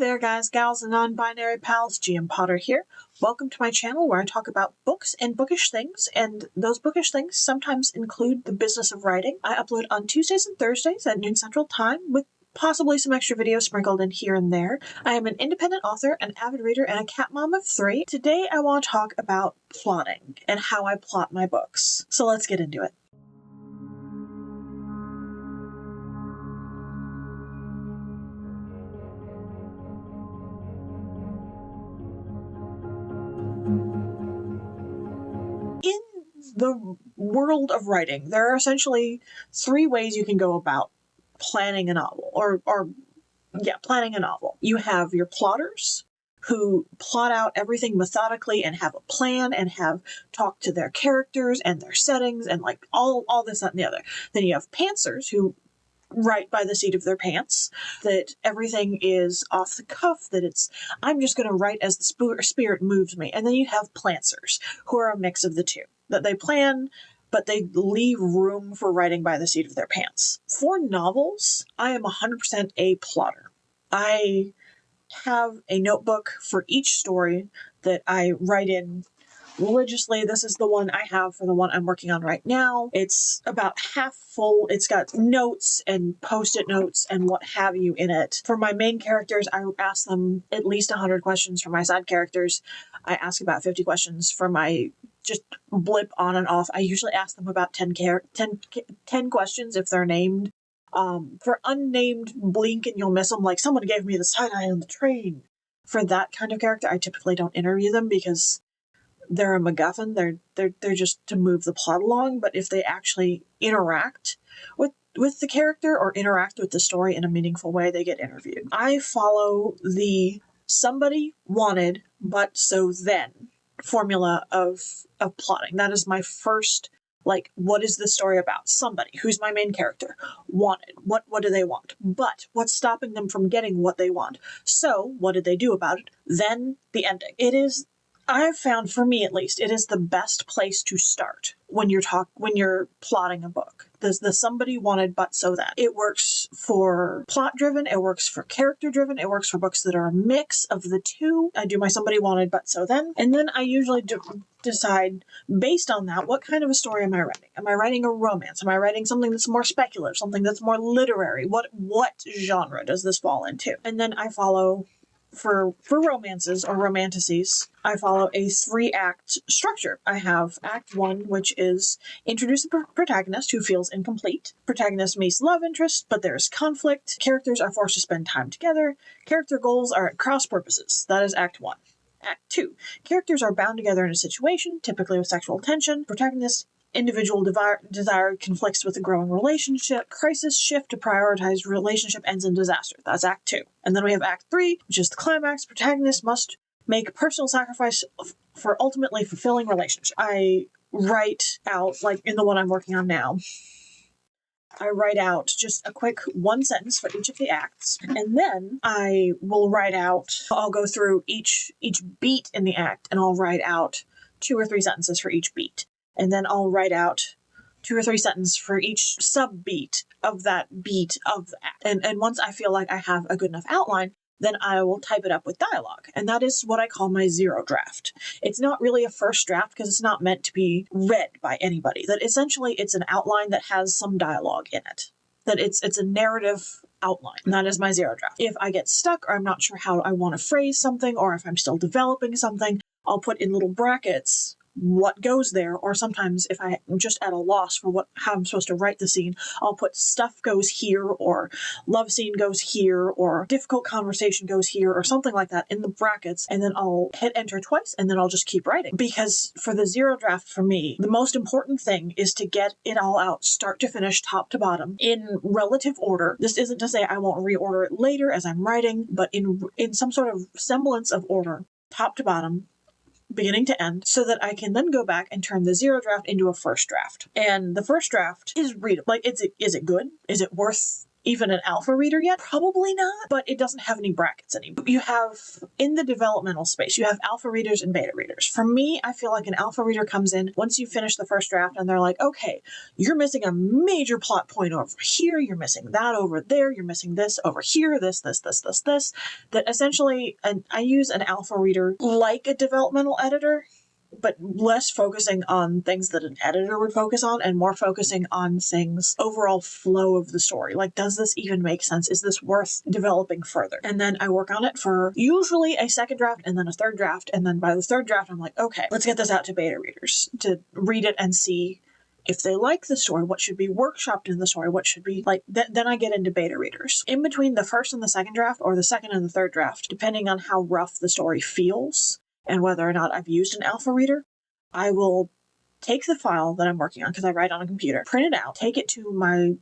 there guys, gals, and non-binary pals, GM Potter here. Welcome to my channel where I talk about books and bookish things, and those bookish things sometimes include the business of writing. I upload on Tuesdays and Thursdays at noon Central Time with possibly some extra videos sprinkled in here and there. I am an independent author, an avid reader, and a cat mom of 3. Today I want to talk about plotting and how I plot my books. So let's get into it. In the world of writing, there are essentially 3 ways you can go about planning a novel, planning a novel. You have your plotters, who plot out everything methodically and have a plan and have talked to their characters and their settings and like all this, that, and the other. Then you have pantsers, who write by the seat of their pants, that everything is off the cuff, that I'm just going to write as the spirit moves me. And then you have plantsers, who are a mix of the two, that they plan, but they leave room for writing by the seat of their pants. For novels, I am 100% a plotter. I have a notebook for each story that I write in religiously. This is the one I have for the one I'm working on right now. It's about half full. It's got notes and post-it notes and what have you in it. For my main characters, I ask them at least 100 questions. For my side characters, I ask about 50 questions. For my just blip on and off, I usually ask them about 10 questions if they're named. For unnamed, blink and you'll miss them, like someone gave me the side-eye on the train. For that kind of character, I typically don't interview them because they're a MacGuffin. They're just to move the plot along. But if they actually interact with the character or interact with the story in a meaningful way, they get interviewed. I follow the somebody wanted, but so then formula of plotting. That is my first, what is the story about? Somebody. Who's my main character? Wanted. What do they want? But what's stopping them from getting what they want? So what did they do about it? Then the ending. I've found, for me at least, it is the best place to start when you're plotting a book. The somebody wanted, but so that. It works for plot-driven, it works for character-driven, it works for books that are a mix of the two. I do my somebody wanted, but so then. And then I usually decide, based on that, what kind of a story am I writing? Am I writing a romance? Am I writing something that's more speculative, something that's more literary? What genre does this fall into? And then I follow, for romances or romanticises, I follow a 3-act structure. I have Act 1, which is introduce the protagonist who feels incomplete. Protagonist meets love interest, but there is conflict. Characters are forced to spend time together. Character goals are at cross purposes. That is Act 1. Act 2. Characters are bound together in a situation, typically with sexual tension. Protagonist individual desire conflicts with a growing relationship. Crisis shift to prioritize relationship ends in disaster. That's Act 2. And then we have Act 3, which is the climax. Protagonist must make personal sacrifice for ultimately fulfilling relationship. I write out, like in the one I'm working on now, I write out just a quick 1 sentence for each of the acts, and then I will write out, I'll go through each beat in the act, and I'll write out 2 or 3 sentences for each beat. And then I'll write out 2 or 3 sentences for each sub-beat of that beat of the act. And once I feel like I have a good enough outline, then I will type it up with dialogue. And that is what I call my 0 draft. It's not really a first draft because it's not meant to be read by anybody. That essentially it's an outline that has some dialogue in it. That it's a narrative outline. And that is my 0 draft. If I get stuck or I'm not sure how I want to phrase something, or if I'm still developing something, I'll put in little brackets what goes there, or sometimes if I'm just at a loss for how I'm supposed to write the scene, I'll put stuff goes here, or love scene goes here, or difficult conversation goes here, or something like that in the brackets, and then I'll hit enter twice, and then I'll just keep writing. Because for the 0 draft, for me, the most important thing is to get it all out, start to finish, top to bottom, in relative order. This isn't to say I won't reorder it later as I'm writing, but in some sort of semblance of order, top to bottom, beginning to end, so that I can then go back and turn the 0 draft into a first draft. And the first draft is readable. Is it good? Is it worth even an alpha reader yet? Probably not, but it doesn't have any brackets anymore. You have, in the developmental space, you have alpha readers and beta readers. For me, I feel like an alpha reader comes in once you finish the first draft and they're like, okay, you're missing a major plot point over here, you're missing that over there, you're missing this over here, this, that essentially, and I use an alpha reader like a developmental editor, but less focusing on things that an editor would focus on and more focusing on things, overall flow of the story. Like, does this even make sense? Is this worth developing further? And then I work on it for usually a second draft and then a third draft. And then by the third draft, I'm like, okay, let's get this out to beta readers to read it and see if they like the story, what should be workshopped in the story, what should be like, then I get into beta readers. In between the first and the second draft, or the second and the third draft, depending on how rough the story feels, and whether or not I've used an alpha reader, I will take the file that I'm working on, because I write on a computer, print it out, take it to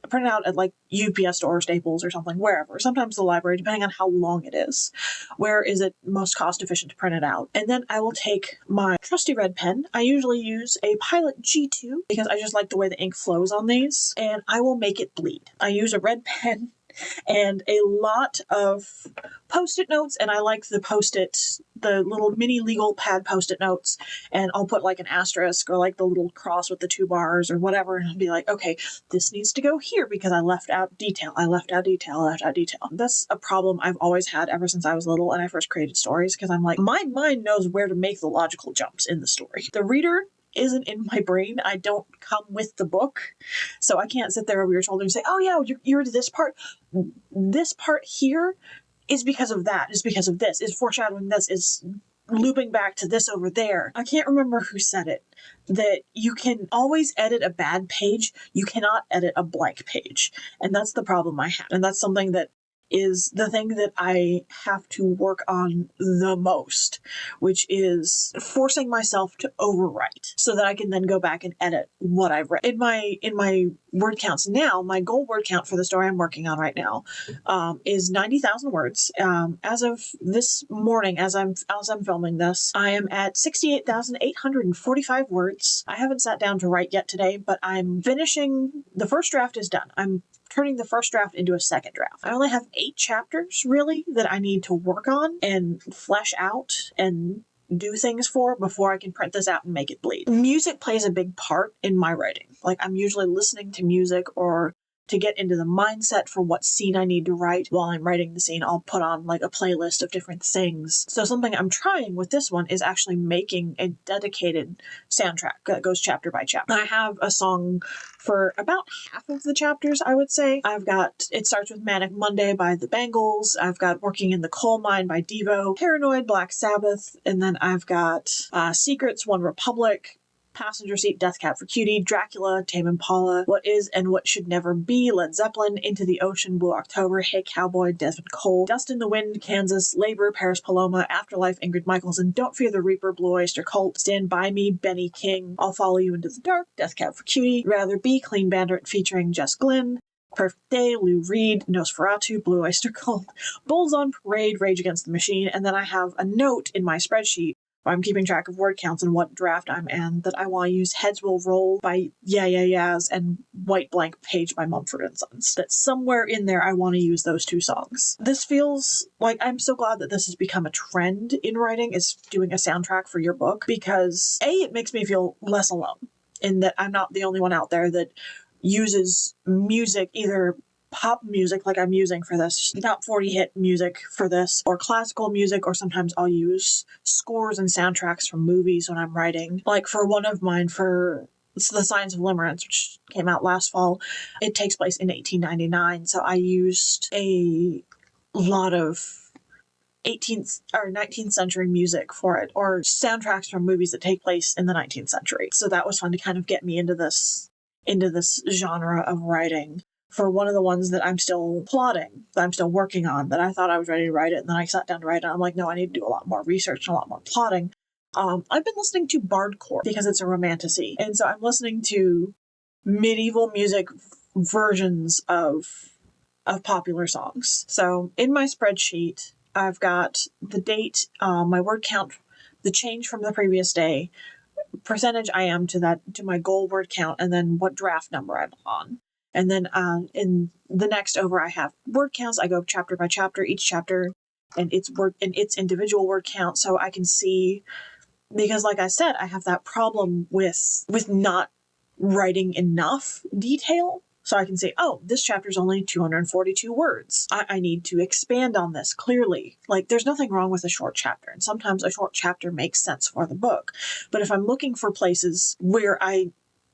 print it out at like UPS store or Staples or something, wherever, sometimes the library, depending on how long it is. Where is it most cost efficient to print it out? And then I will take my trusty red pen. I usually use a Pilot G2 because I just like the way the ink flows on these, and I will make it bleed. I use a red pen and a lot of Post-it notes, and I like the little mini legal pad Post-it notes, and I'll put like an asterisk or like the little cross with the 2 bars or whatever, and I'll be like, okay, this needs to go here because I left out detail. That's a problem I've always had ever since I was little and I first created stories, because I'm like, my mind knows where to make the logical jumps in the story. The reader isn't in my brain. I don't come with the book, so I can't sit there over your shoulder and say, oh yeah, you're to this part. This part here is because of that, is because of this, is foreshadowing this, is looping back to this over there. I can't remember who said it, that you can always edit a bad page, you cannot edit a blank page. And that's the problem I have. And that's something that is the thing that I have to work on the most, which is forcing myself to overwrite so that I can then go back and edit what I've read. In my word counts now, my goal word count for the story I'm working on right now is 90,000 words. As of this morning, as I'm filming this, I am at 68,845 words. I haven't sat down to write yet today, but I'm finishing. The first draft is done. I'm turning the first draft into a second draft. I only have 8 chapters, really, that I need to work on and flesh out and do things for before I can print this out and make it bleed. Music plays a big part in my writing. Like, I'm usually listening to music or to get into the mindset for what scene I need to write. While I'm writing the scene, I'll put on like a playlist of different things. So something I'm trying with this one is actually making a dedicated soundtrack that goes chapter by chapter. I have a song for about half of the chapters, I would say. It starts with Manic Monday by the Bangles. I've got Working in the Coal Mine by Devo, Paranoid, Black Sabbath, and then I've got Secrets, One Republic, Passenger Seat, Death Cab for Cutie, Dracula, Tame Impala, What Is and What Should Never Be, Led Zeppelin, Into the Ocean, Blue October, Hey Cowboy, Devin Cole, Dust in the Wind, Kansas, Labor, Paris Paloma, Afterlife, Ingrid Michaelson, Don't Fear the Reaper, Blue Oyster Cult, Stand By Me, Benny King, I'll Follow You Into the Dark, Death Cab for Cutie, Rather Be, Clean Bandit featuring Jess Glynn, Perfect Day, Lou Reed, Nosferatu, Blue Oyster Cult, Bulls on Parade, Rage Against the Machine, and then I have a note in my spreadsheet where I'm keeping track of word counts and what draft I'm in, that I want to use Heads Will Roll by Yeah Yeah Yeahs and White Blank Page by Mumford & Sons. That somewhere in there I want to use those 2 songs. This feels like, I'm so glad that this has become a trend in writing, is doing a soundtrack for your book, because A, it makes me feel less alone in that I'm not the only one out there that uses music, either pop music like I'm using for this, top 40 hit music for this, or classical music, or sometimes I'll use scores and soundtracks from movies when I'm writing. Like for one of mine, for the Science of Limerence, which came out last fall, it takes place in 1899, so I used a lot of 18th or 19th century music for it, or soundtracks from movies that take place in the 19th century. So that was fun to kind of get me into this genre of writing. For one of the ones that I'm still plotting, that I'm still working on, that I thought I was ready to write it, and then I sat down to write it, and I'm like, no, I need to do a lot more research and a lot more plotting. I've been listening to bardcore because it's a romantasy, and so I'm listening to medieval music versions of popular songs. So in my spreadsheet, I've got the date, my word count, the change from the previous day, percentage I am to my goal word count, and then what draft number I'm on. And then in the next over, I have word counts. I go chapter by chapter, each chapter and its individual word count, so I can see, because like I said, I have that problem with not writing enough detail. So I can say, oh, this chapter is only 242 words. I need to expand on this clearly. Like, there's nothing wrong with a short chapter, and sometimes a short chapter makes sense for the book. But if I'm looking for places where I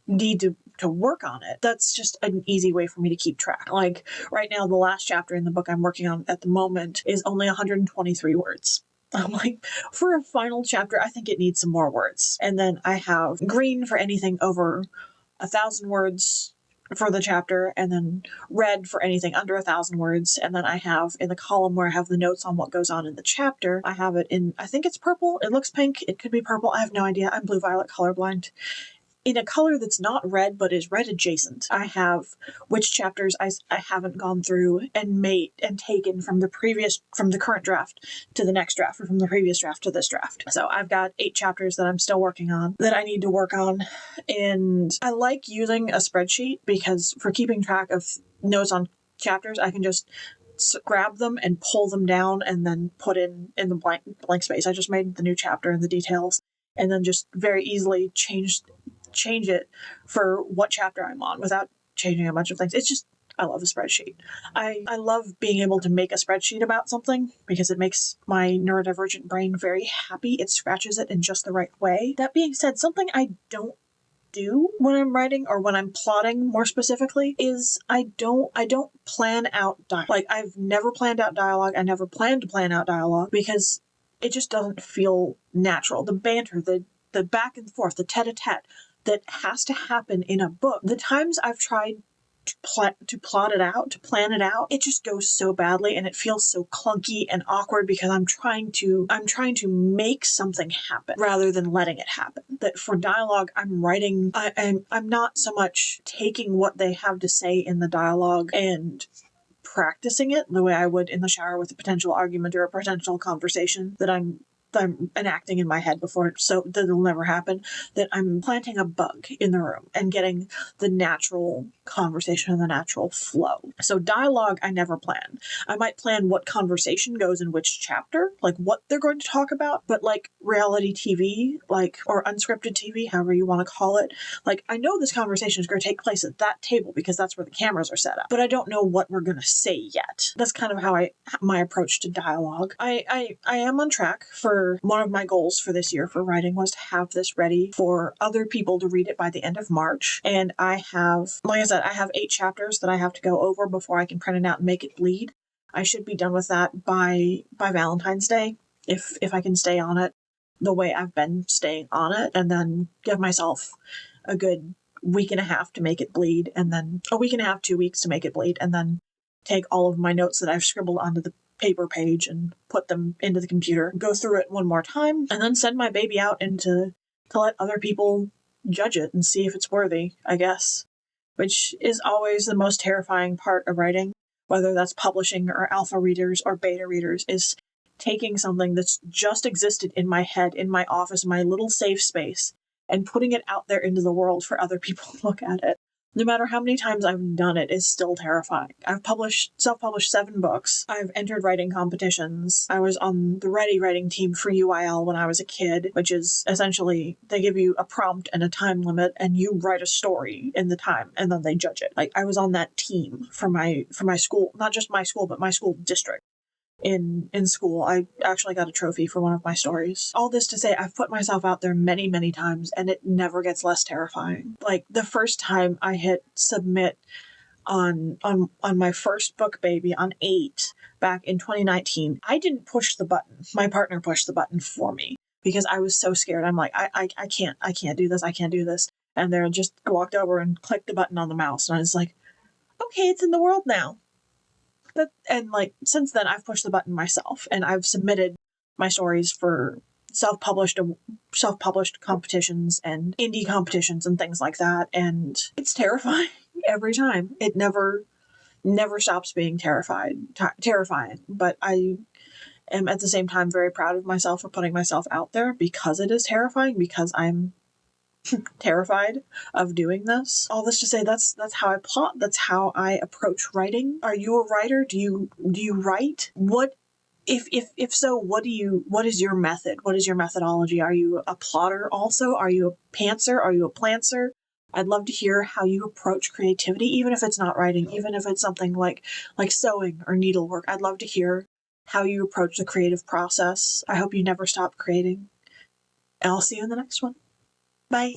need to work on it, that's just an easy way for me to keep track. Like, right now, the last chapter in the book I'm working on at the moment is only 123 words. I'm like, for a final chapter, I think it needs some more words. And then I have green for anything over 1,000 words for the chapter, and then red for anything under 1,000 words. And then I have in the column where I have the notes on what goes on in the chapter, I have it in, I think it's purple. It looks pink. It could be purple. I have no idea. I'm blue-violet colorblind. In a color that's not red, but is red adjacent, I have which chapters I haven't gone through and made and taken from the current draft to the next draft, or from the previous draft to this draft. So I've got 8 chapters that I'm still working on that I need to work on. And I like using a spreadsheet because for keeping track of notes on chapters, I can just grab them and pull them down and then put in the blank space. I just made the new chapter and the details, and then just very easily change it for what chapter I'm on without changing a bunch of things. It's just, I love a spreadsheet. I love being able to make a spreadsheet about something because it makes my neurodivergent brain very happy. It scratches it in just the right way. That being said, something I don't do when I'm writing, or when I'm plotting more specifically, is I don't plan out dialogue. Like, I've never planned out dialogue. I never plan to plan out dialogue because it just doesn't feel natural. The banter, the back and forth, the tete-a-tete that has to happen in a book. The times I've tried to plot it out, to plan it out, it just goes so badly, and it feels so clunky and awkward because I'm trying to make something happen rather than letting it happen. That for dialogue, I'm writing, I'm not so much taking what they have to say in the dialogue and practicing it the way I would in the shower with a potential argument or a potential conversation that I'm enacting in my head before, so that it'll never happen, that I'm planting a bug in the room and getting the natural conversation and the natural flow. So dialogue, I never plan. I might plan what conversation goes in which chapter, like what they're going to talk about, but like reality TV, like, or unscripted TV, however you want to call it, like, I know this conversation is going to take place at that table because that's where the cameras are set up, but I don't know what we're going to say yet. That's kind of how my approach to dialogue. I am on track for one of my goals for this year for writing was to have this ready for other people to read it by the end of March. And I have, like I said, I have 8 chapters that I have to go over before I can print it out and make it bleed. I should be done with that by Valentine's Day, if I can stay on it the way I've been staying on it, and then give myself a good week and a half to make it bleed, and then a week and a half, 2 weeks to make it bleed, and then take all of my notes that I've scribbled onto the paper page and put them into the computer, go through it one more time, and then send my baby out to let other people judge it and see if it's worthy, I guess. Which is always the most terrifying part of writing, whether that's publishing or alpha readers or beta readers, is taking something that's just existed in my head, in my office, my little safe space, and putting it out there into the world for other people to look at it. No matter how many times I've done it, it's still terrifying. I've self-published 7 books. I've entered writing competitions. I was on the Ready writing team for UIL when I was a kid, which is essentially they give you a prompt and a time limit, and you write a story in the time, and then they judge it. Like, I was on that team for my school, not just my school, but my school district. In school, I actually got a trophy for one of my stories. All this to say, I've put myself out there many, many times, and it never gets less terrifying. Like, the first time I hit submit on my first book, Baby, on 8 back in 2019, I didn't push the button. My partner pushed the button for me because I was so scared. I'm like, I can't do this. I can't do this. And they just walked over and clicked the button on the mouse, and I was like, okay, it's in the world now. And like, since then, I've pushed the button myself, and I've submitted my stories for self-published competitions and indie competitions and things like that, and it's terrifying every time. It never stops being terrifying. But I am at the same time very proud of myself for putting myself out there because it is terrifying, because I'm terrified of doing this. All this to say, that's how I plot. That's how I approach writing. Are you a writer? Do you write? What if so, what is your method? What is your methodology? Are you a plotter also? Are you a pantser? Are you a plantser? I'd love to hear how you approach creativity, even if it's not writing, even if it's something like sewing or needlework. I'd love to hear how you approach the creative process. I hope you never stop creating. And I'll see you in the next one. Bye.